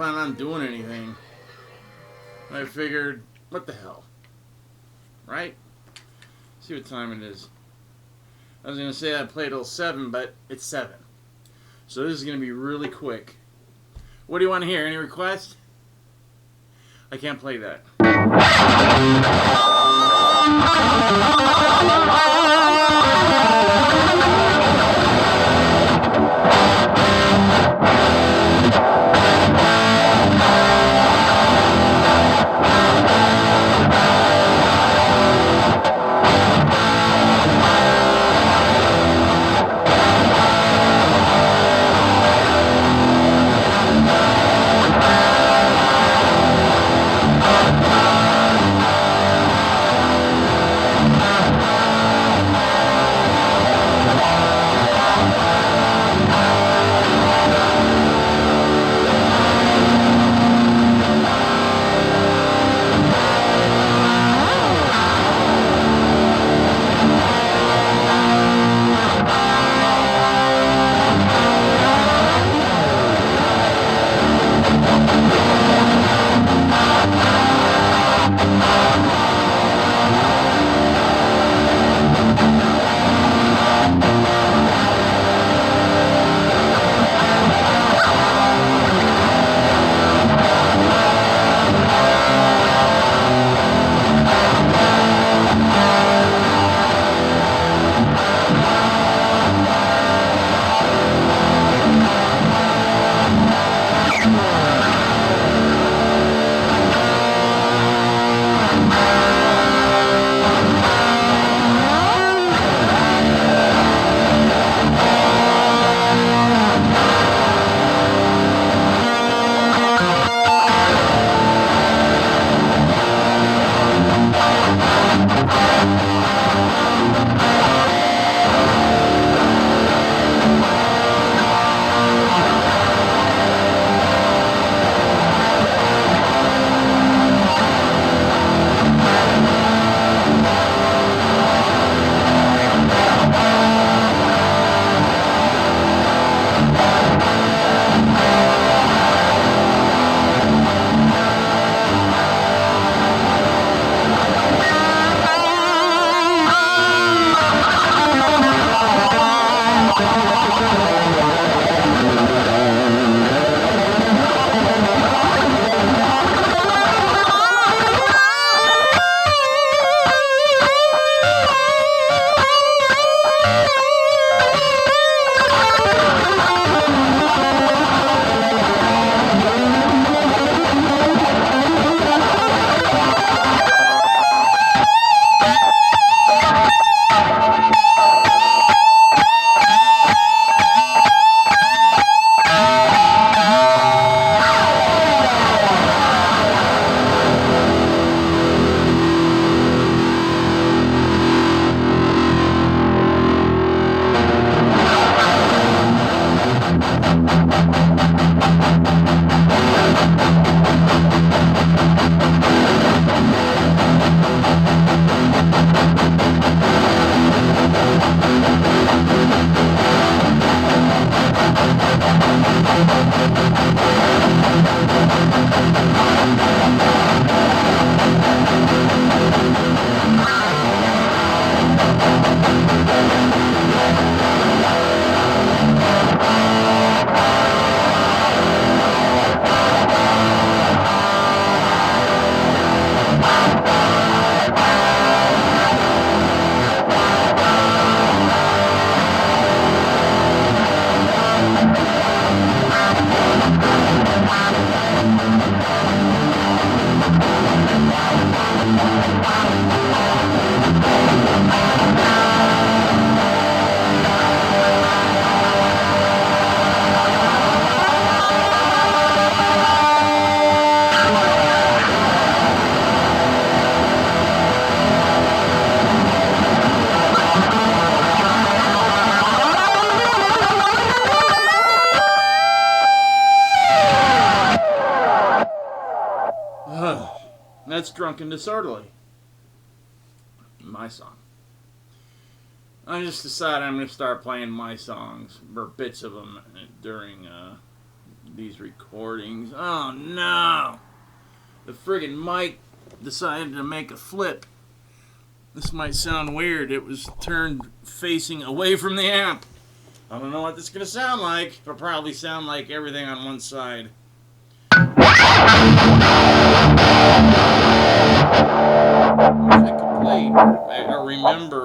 planning on doing anything. I figured, what the hell? Right? See what time it is. I was going to say I played till 7, but it's 7. So this is going to be really quick. What do you want to hear? Any requests? I can't play that. That's Drunk and Disorderly. My song. I just decided I'm going to start playing my songs, or bits of them, during these recordings. Oh no! The friggin' mic decided to make a flip. This might sound weird. It was turned facing away from the amp. I don't know what this is gonna sound like. It'll probably sound like everything on one side. I wish I could play. I remember.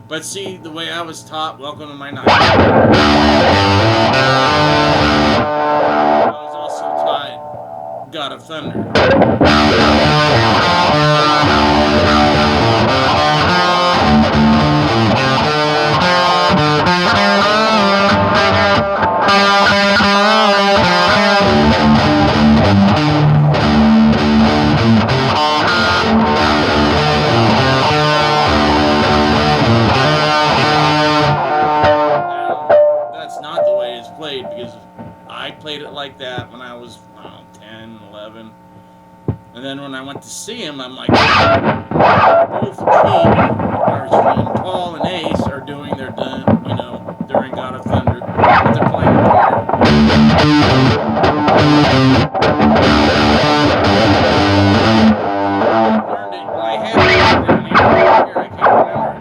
But see, the way I was taught, welcome to my night. I was also taught God of Thunder. Because I played it like that when I was 10, 11. And then when I went to see him, I'm like, both Paul and Ace are doing their, during God of Thunder, but they're playing it I learned it, I had it down here, I can't remember.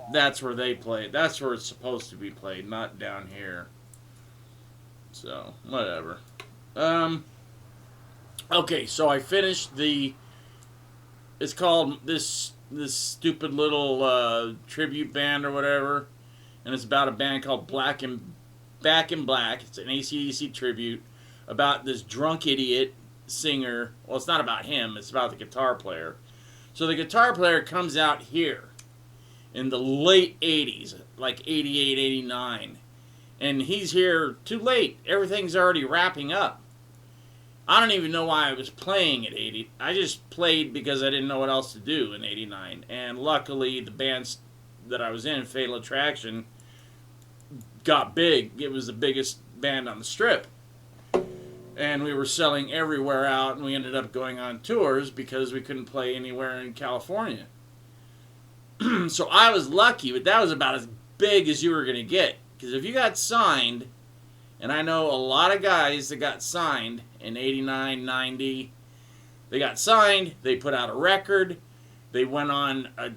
That's where they play. That's where it's supposed to be played, not down here. So, whatever. Okay, so I finished it's called this stupid little tribute band or whatever, and it's about a band called Back in Black. It's an AC/DC tribute about this drunk idiot singer. Well, it's not about him. It's about the guitar player. So the guitar player comes out here in the late 80s, like 88, 89. And he's here too late. Everything's already wrapping up. I don't even know why I was playing at 80. I just played because I didn't know what else to do in 89. And luckily, the bands that I was in, Fatal Attraction, got big. It was the biggest band on the Strip. And we were selling everywhere out, and we ended up going on tours because we couldn't play anywhere in California. So I was lucky, but that was about as big as you were going to get. Because if you got signed, and I know a lot of guys that got signed in 89, 90, they got signed, they put out a record, they went on a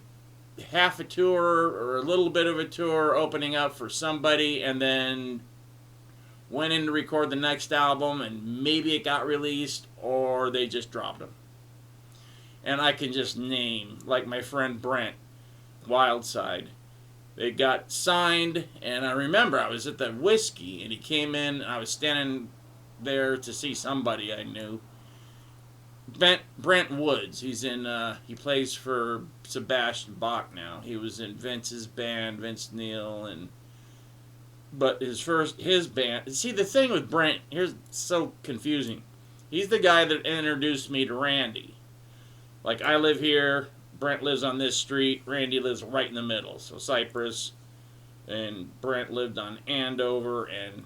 half a tour or a little bit of a tour opening up for somebody, and then went in to record the next album, and maybe it got released, or they just dropped them. And I can just name, like my friend Brent, Wildside. They got signed, and I remember I was at the Whiskey, and he came in, and I was standing there to see somebody I knew. Brent Woods. He's in. He plays for Sebastian Bach now. He was in Vince's band, Vince Neil, and But his band. See, the thing with Brent, here's so confusing. He's the guy that introduced me to Randy. Like, I live here, Brent lives on this street, Randy lives right in the middle. So Cypress, and Brent lived on Andover, and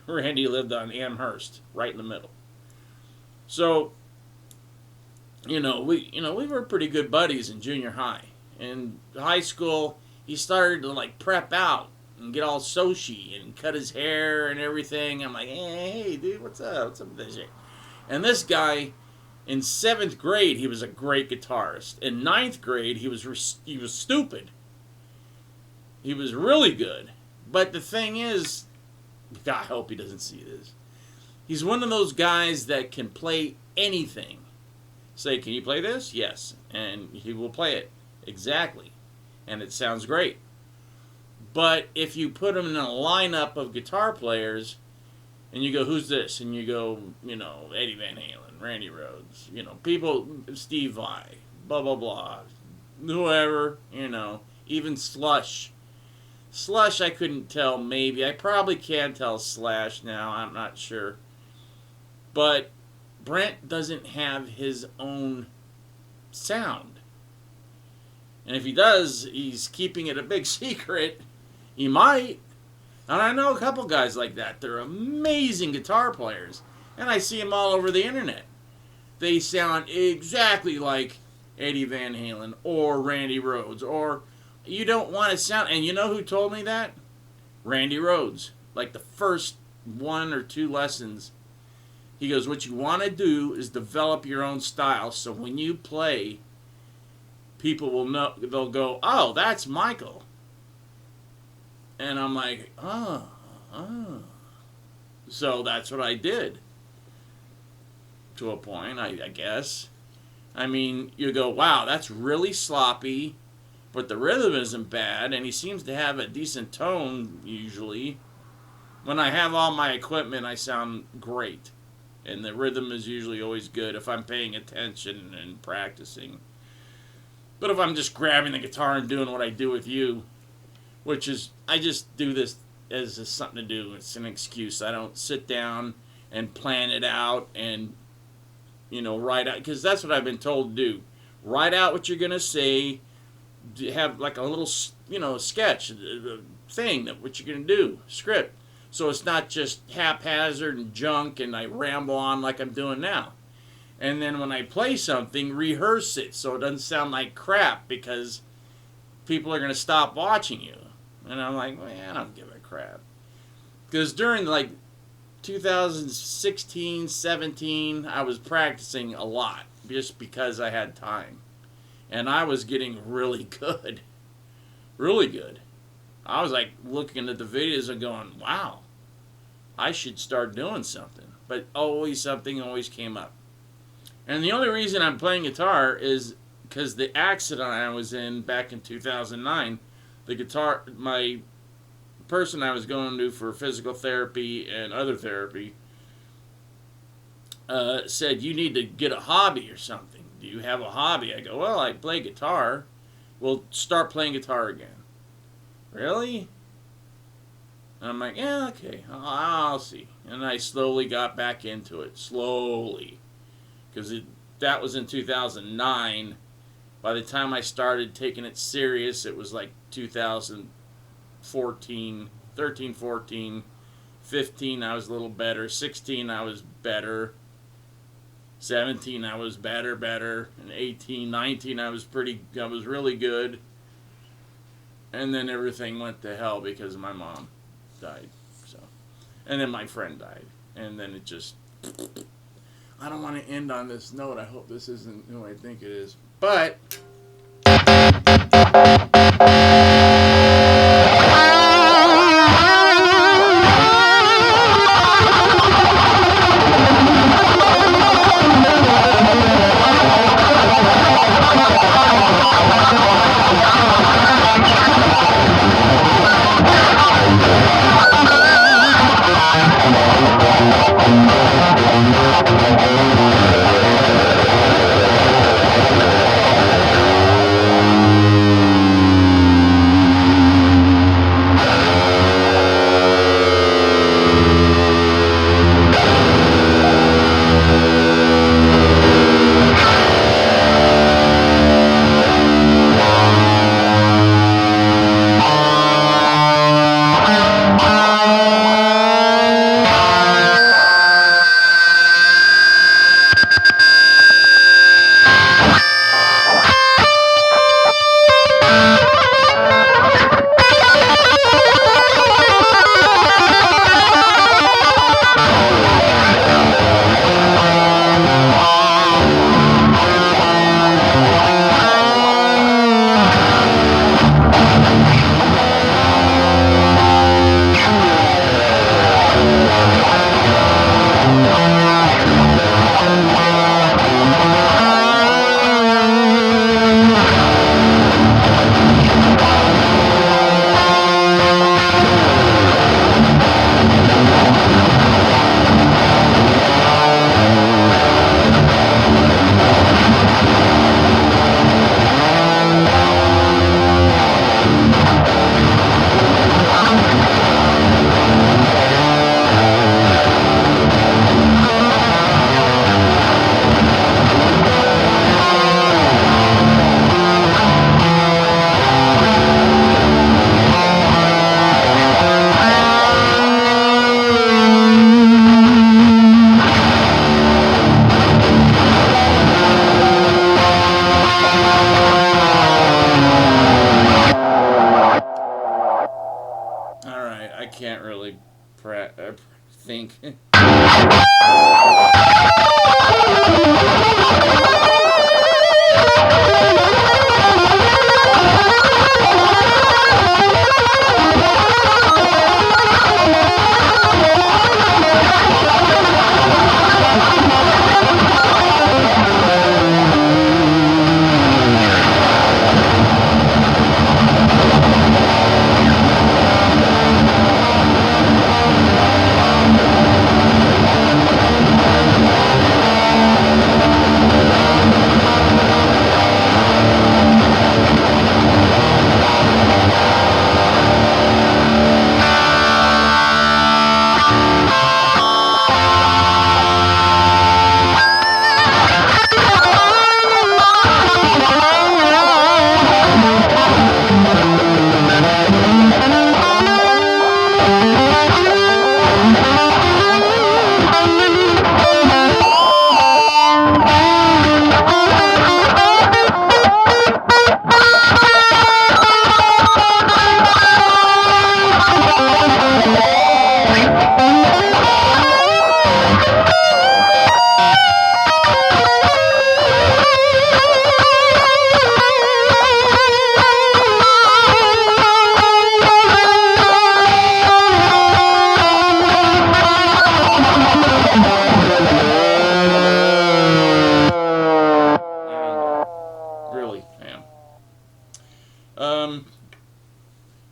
Randy lived on Amherst, right in the middle. So, we were pretty good buddies in junior high. In high school, he started to like prep out and get all sociy and cut his hair and everything. I'm like, hey, dude, what's up? What's up with this shit? And this guy, in 7th grade, he was a great guitarist. In 9th grade, he was stupid. He was really good. But the thing is, God, I hope he doesn't see this. He's one of those guys that can play anything. Say, can you play this? Yes. And he will play it. Exactly. And it sounds great. But if you put him in a lineup of guitar players, and you go, who's this? And you go, Eddie Van Halen, Randy Rhoads, people, Steve Vai, blah, blah, blah, whoever, even Slush. Slush, I couldn't tell, maybe. I probably can tell Slash now, I'm not sure. But Brent doesn't have his own sound. And if he does, he's keeping it a big secret. He might. And I know a couple guys like that. They're amazing guitar players. And I see them all over the internet. They sound exactly like Eddie Van Halen or Randy Rhoads. Or you don't want to sound... And you know who told me that? Randy Rhoads. Like the first 1 or 2 lessons. He goes, what you want to do is develop your own style. So when you play, people will know. They'll go, oh, that's Michael. And I'm like, oh. So that's what I did. To a point, I guess. I mean, you go, wow, that's really sloppy, but the rhythm isn't bad, and he seems to have a decent tone, usually. When I have all my equipment, I sound great. And the rhythm is usually always good if I'm paying attention and practicing. But if I'm just grabbing the guitar and doing what I do with you, which is, I just do this as something to do. It's an excuse. I don't sit down and plan it out and, write out. Because that's what I've been told to do. Write out what you're going to say. Have like a little, sketch, thing, what you're going to do. Script. So it's not just haphazard and junk and I ramble on like I'm doing now. And then when I play something, rehearse it so it doesn't sound like crap because people are going to stop watching you. And I'm like, I don't give a crap. Because during 2016, 17, I was practicing a lot just because I had time. And I was getting really good. Really good. I was like looking at the videos and going, wow, I should start doing something. But something always came up. And the only reason I'm playing guitar is because the accident I was in back in 2009, my person I was going to for physical therapy and other therapy said, you need to get a hobby or something. Do you have a hobby? I go, well, I play guitar. Well, start playing guitar again. Really? And I'm like, yeah, okay, I'll see. And I slowly got back into it. Slowly. Because that was in 2009. By the time I started taking it serious, it was like 2014, 13, 14, 15, I was a little better. 16, I was better. 17, I was better. And 18, 19, I was really good. And then everything went to hell because my mom died. And then my friend died. And then it just... I don't want to end on this note. I hope this isn't who I think it is. But... can't really think.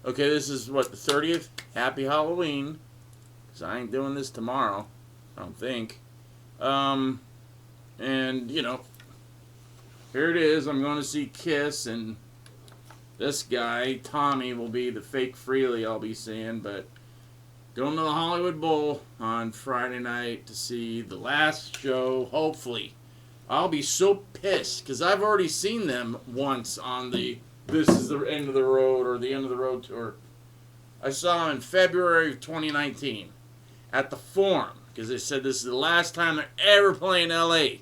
Okay, this is what, the 30th? Happy Halloween. Because I ain't doing this tomorrow. I don't think. And, you know, here it is. I'm going to see Kiss, and this guy, Tommy, will be the fake Freely I'll be seeing. But going to the Hollywood Bowl on Friday night to see the last show, hopefully. I'll be so pissed, because I've already seen them once on the This Is the End of the Road or the End of the Road tour. I saw them in February of 2019 at the Forum, because they said this is the last time they're ever playing LA.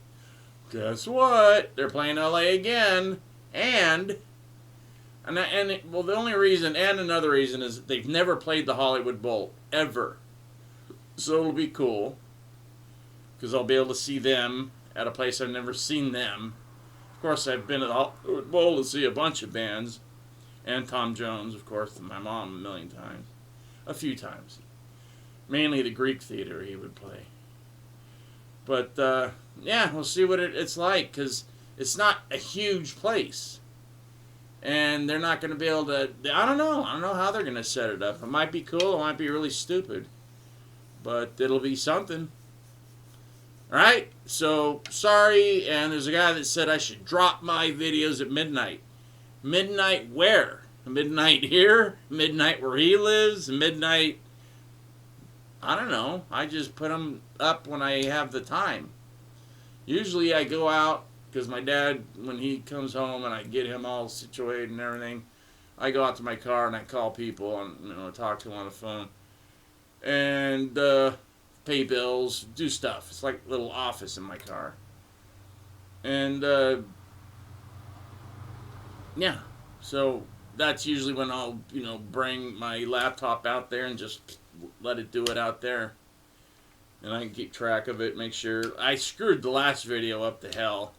Guess what? They're playing LA again, and well, the only reason, and another reason, is that they've never played the Hollywood Bowl ever. So it'll be cool, because I'll be able to see them at a place I've never seen them. Of course, I've been at the Hollywood Bowl to see a bunch of bands, and Tom Jones, of course, my mom a few times. Mainly the Greek Theater he would play. But, yeah, we'll see what it's like, because it's not a huge place. And they're not going to be able to, I don't know how they're going to set it up. It might be cool, it might be really stupid. But it'll be something. Alright, so, sorry, and there's a guy that said I should drop my videos at midnight. Midnight where? Midnight here? Midnight where he lives? Midnight, I don't know. I just put them up when I have the time. Usually I go out, because my dad, when he comes home and I get him all situated and everything, I go out to my car and I call people and talk to them on the phone. And, pay bills, do stuff. It's like a little office in my car. And, yeah. So, that's usually when I'll, bring my laptop out there and just let it do it out there. And I can keep track of it, make sure. I screwed the last video up to hell.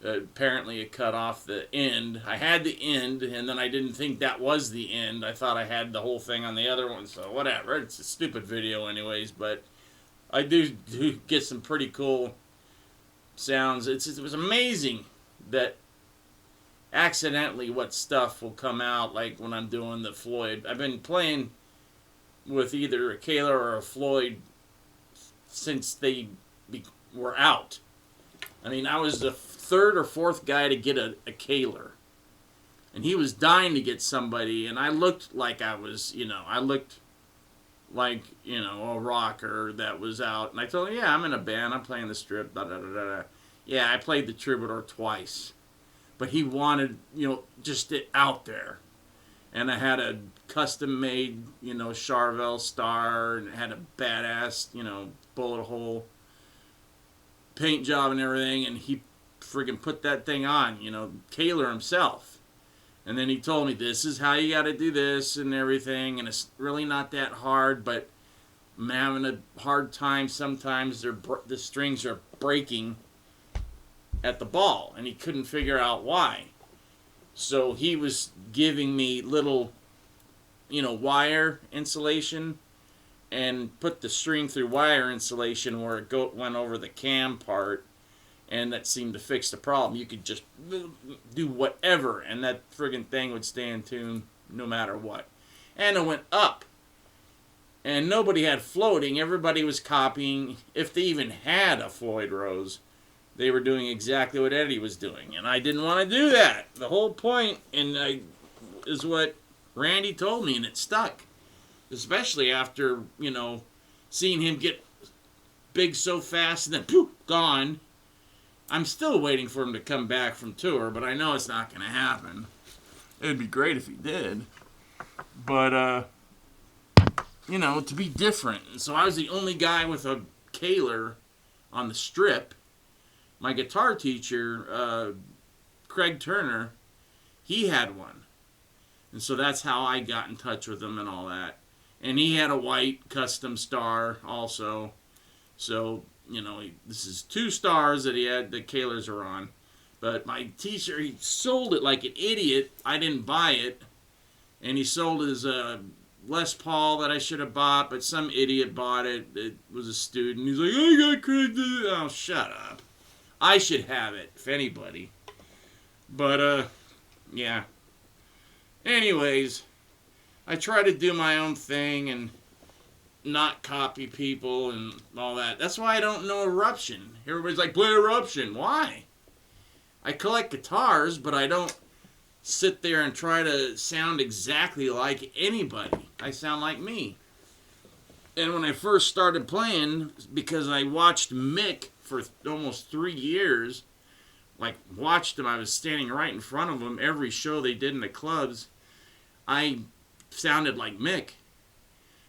Apparently it cut off the end. I had the end, and then I didn't think that was the end. I thought I had the whole thing on the other one, so whatever. It's a stupid video anyways, but I do get some pretty cool sounds. It was amazing that accidentally what stuff will come out, like when I'm doing the Floyd. I've been playing with either a Kayla or a Floyd since they were out. I mean, I was the third or fourth guy to get a Kayla. And he was dying to get somebody, and I looked like I was, I looked like, a rocker that was out. And I told him, yeah, I'm in a band, I'm playing the Strip, da-da-da-da-da. Yeah, I played the Troubadour twice. But he wanted, just it out there. And I had a custom-made, Charvel star, and it had a badass, bullet hole paint job and everything, and he friggin' put that thing on, Kaler himself. And then he told me, this is how you got to do this and everything. And it's really not that hard, but I'm having a hard time. Sometimes the strings are breaking at the ball. And he couldn't figure out why. So he was giving me little, wire insulation and put the string through wire insulation where it went over the cam part. And that seemed to fix the problem. You could just do whatever, and that friggin' thing would stay in tune no matter what. And it went up. And nobody had floating. Everybody was copying. If they even had a Floyd Rose, they were doing exactly what Eddie was doing. And I didn't want to do that. The whole point is what Randy told me, and it stuck. Especially after, seeing him get big so fast and then poof, gone. I'm still waiting for him to come back from tour, but I know it's not going to happen. It'd be great if he did. But, to be different. And so I was the only guy with a Kahler on the strip. My guitar teacher, Craig Turner, he had one. And so that's how I got in touch with him and all that. And he had a white custom star also. So, this is 2 stars that he had, the Kahlers are on. But my teacher, he sold it like an idiot. I didn't buy it. And he sold his Les Paul that I should have bought, but some idiot bought it. It was a student. He's like, I got credit. Oh, shut up. I should have it, if anybody. But, yeah. Anyways, I try to do my own thing and not copy people and all that. That's why I don't know Eruption. Everybody's like, play Eruption. Why? I collect guitars, but I don't sit there and try to sound exactly like anybody. I sound like me. And when I first started playing, because I watched Mick for almost 3 years, watched him, I was standing right in front of him every show they did in the clubs, I sounded like Mick.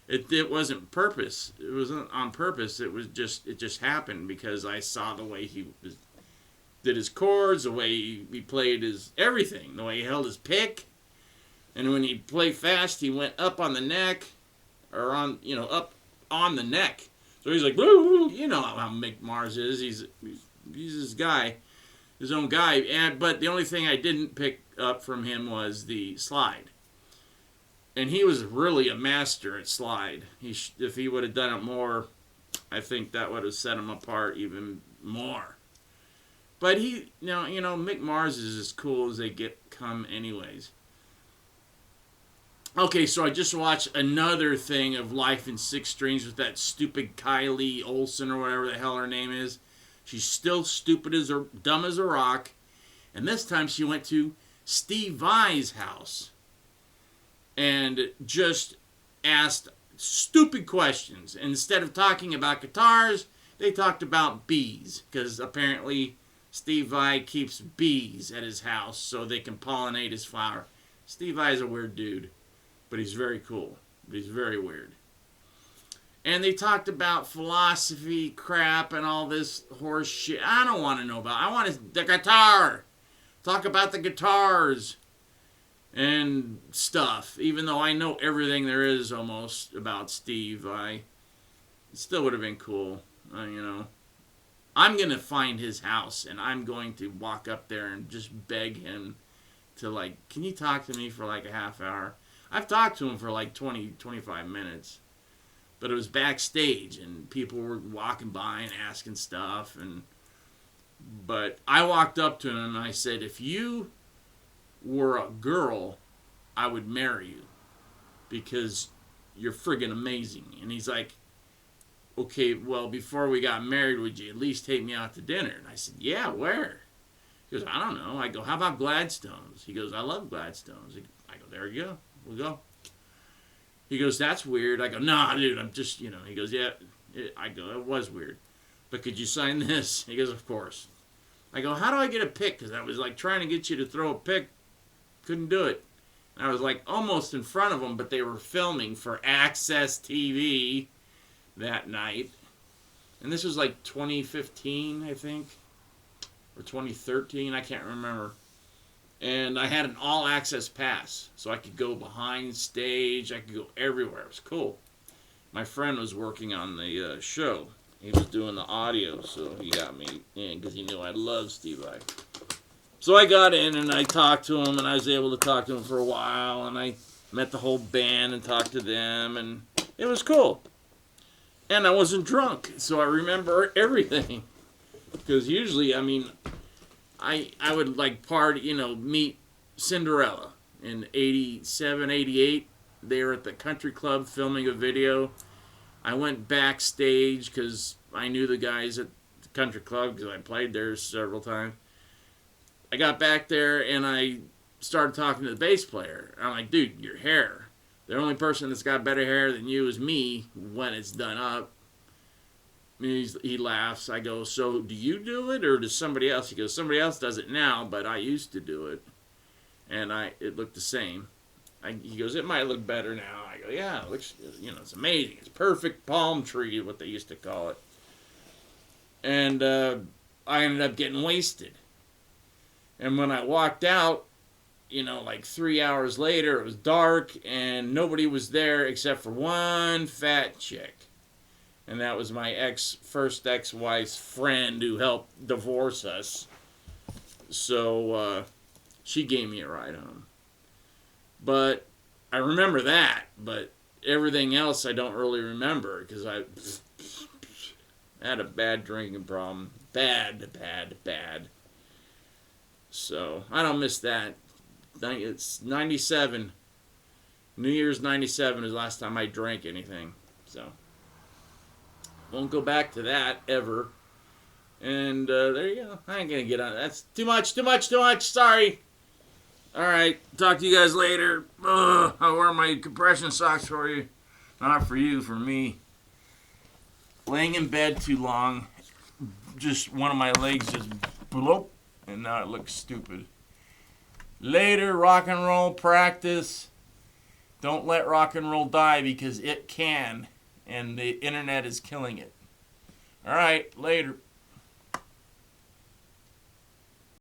It wasn't purpose. It wasn't on purpose. It just happened because I saw the way he did his chords, the way he played his everything, the way he held his pick, and when he played fast, he went up on the neck, or up on the neck. So he's like, woo, you know how Mick Mars is. He's his guy, his own guy. But the only thing I didn't pick up from him was the slide. And he was really a master at slide. If he would have done it more, I think that would have set him apart even more. But Mick Mars is as cool as they come anyways. Okay, so I just watched another thing of Life in 6 Strings with that stupid Kylie Olsen or whatever the hell her name is. She's still dumb as a rock. And this time she went to Steve Vai's house and just asked stupid questions. And instead of talking about guitars, they talked about bees. Because apparently Steve Vai keeps bees at his house so they can pollinate his flower. Steve Vai is a weird dude, but he's very cool. But he's very weird. And they talked about philosophy crap and all this horse shit. I don't want to know about it. I want the guitar. Talk about the guitars and stuff, even though I know everything there is almost about Steve. It still would have been cool, I'm going to find his house, and I'm going to walk up there and just beg him to, can you talk to me for, a half hour? I've talked to him for, 20, 25 minutes, but it was backstage, and people were walking by and asking stuff, but I walked up to him, and I said, if you were a girl, I would marry you because you're friggin' amazing. And he's like, okay, well, before we got married, would you at least take me out to dinner? And I said, yeah, where? He goes, I don't know. I go, how about Gladstone's? He goes, I love Gladstone's. I go, there you go. We'll go. He goes, that's weird. I go, nah, dude, I'm just, He goes, yeah. I go, it was weird. But could you sign this? He goes, of course. I go, how do I get a pic? Because I was trying to get you to throw a pic. Couldn't do it. And I was almost in front of them, but they were filming for Access TV that night. And this was 2015, I think. Or 2013, I can't remember. And I had an all-access pass, so I could go behind stage. I could go everywhere. It was cool. My friend was working on the show. He was doing the audio, so he got me in because he knew I loved Steve Vai. So I got in and I talked to him, and I was able to talk to him for a while, and I met the whole band and talked to them, and it was cool. And I wasn't drunk, so I remember everything. Because usually, I mean, I would like party, meet Cinderella in 87, 88. They were at the country club filming a video. I went backstage because I knew the guys at the country club because I played there several times. I got back there and I started talking to the bass player. I'm like, dude, your hair. The only person that's got better hair than you is me when it's done up. He laughs. I go, so do you do it or does somebody else? He goes, somebody else does it now, but I used to do it. And it looked the same. He goes, it might look better now. I go, yeah, it looks, it's amazing. It's perfect palm tree, what they used to call it. And I ended up getting wasted. And when I walked out, like 3 hours later, it was dark and nobody was there except for one fat chick. And that was my first ex-wife's friend who helped divorce us. So she gave me a ride home. But I remember that. But everything else I don't really remember because I had a bad drinking problem. Bad. So I don't miss that. It's 97. New Year's 97 is the last time I drank anything. So won't go back to that ever. And there you go. I ain't going to get on it. That's too much. Sorry. All right. Talk to you guys later. I'll wear my compression socks for you. Not for you, for me. Laying in bed too long. Just one of my legs just bloop. And now it looks stupid. Later, rock and roll practice. Don't let rock and roll die because it can. And the internet is killing it. All right, later.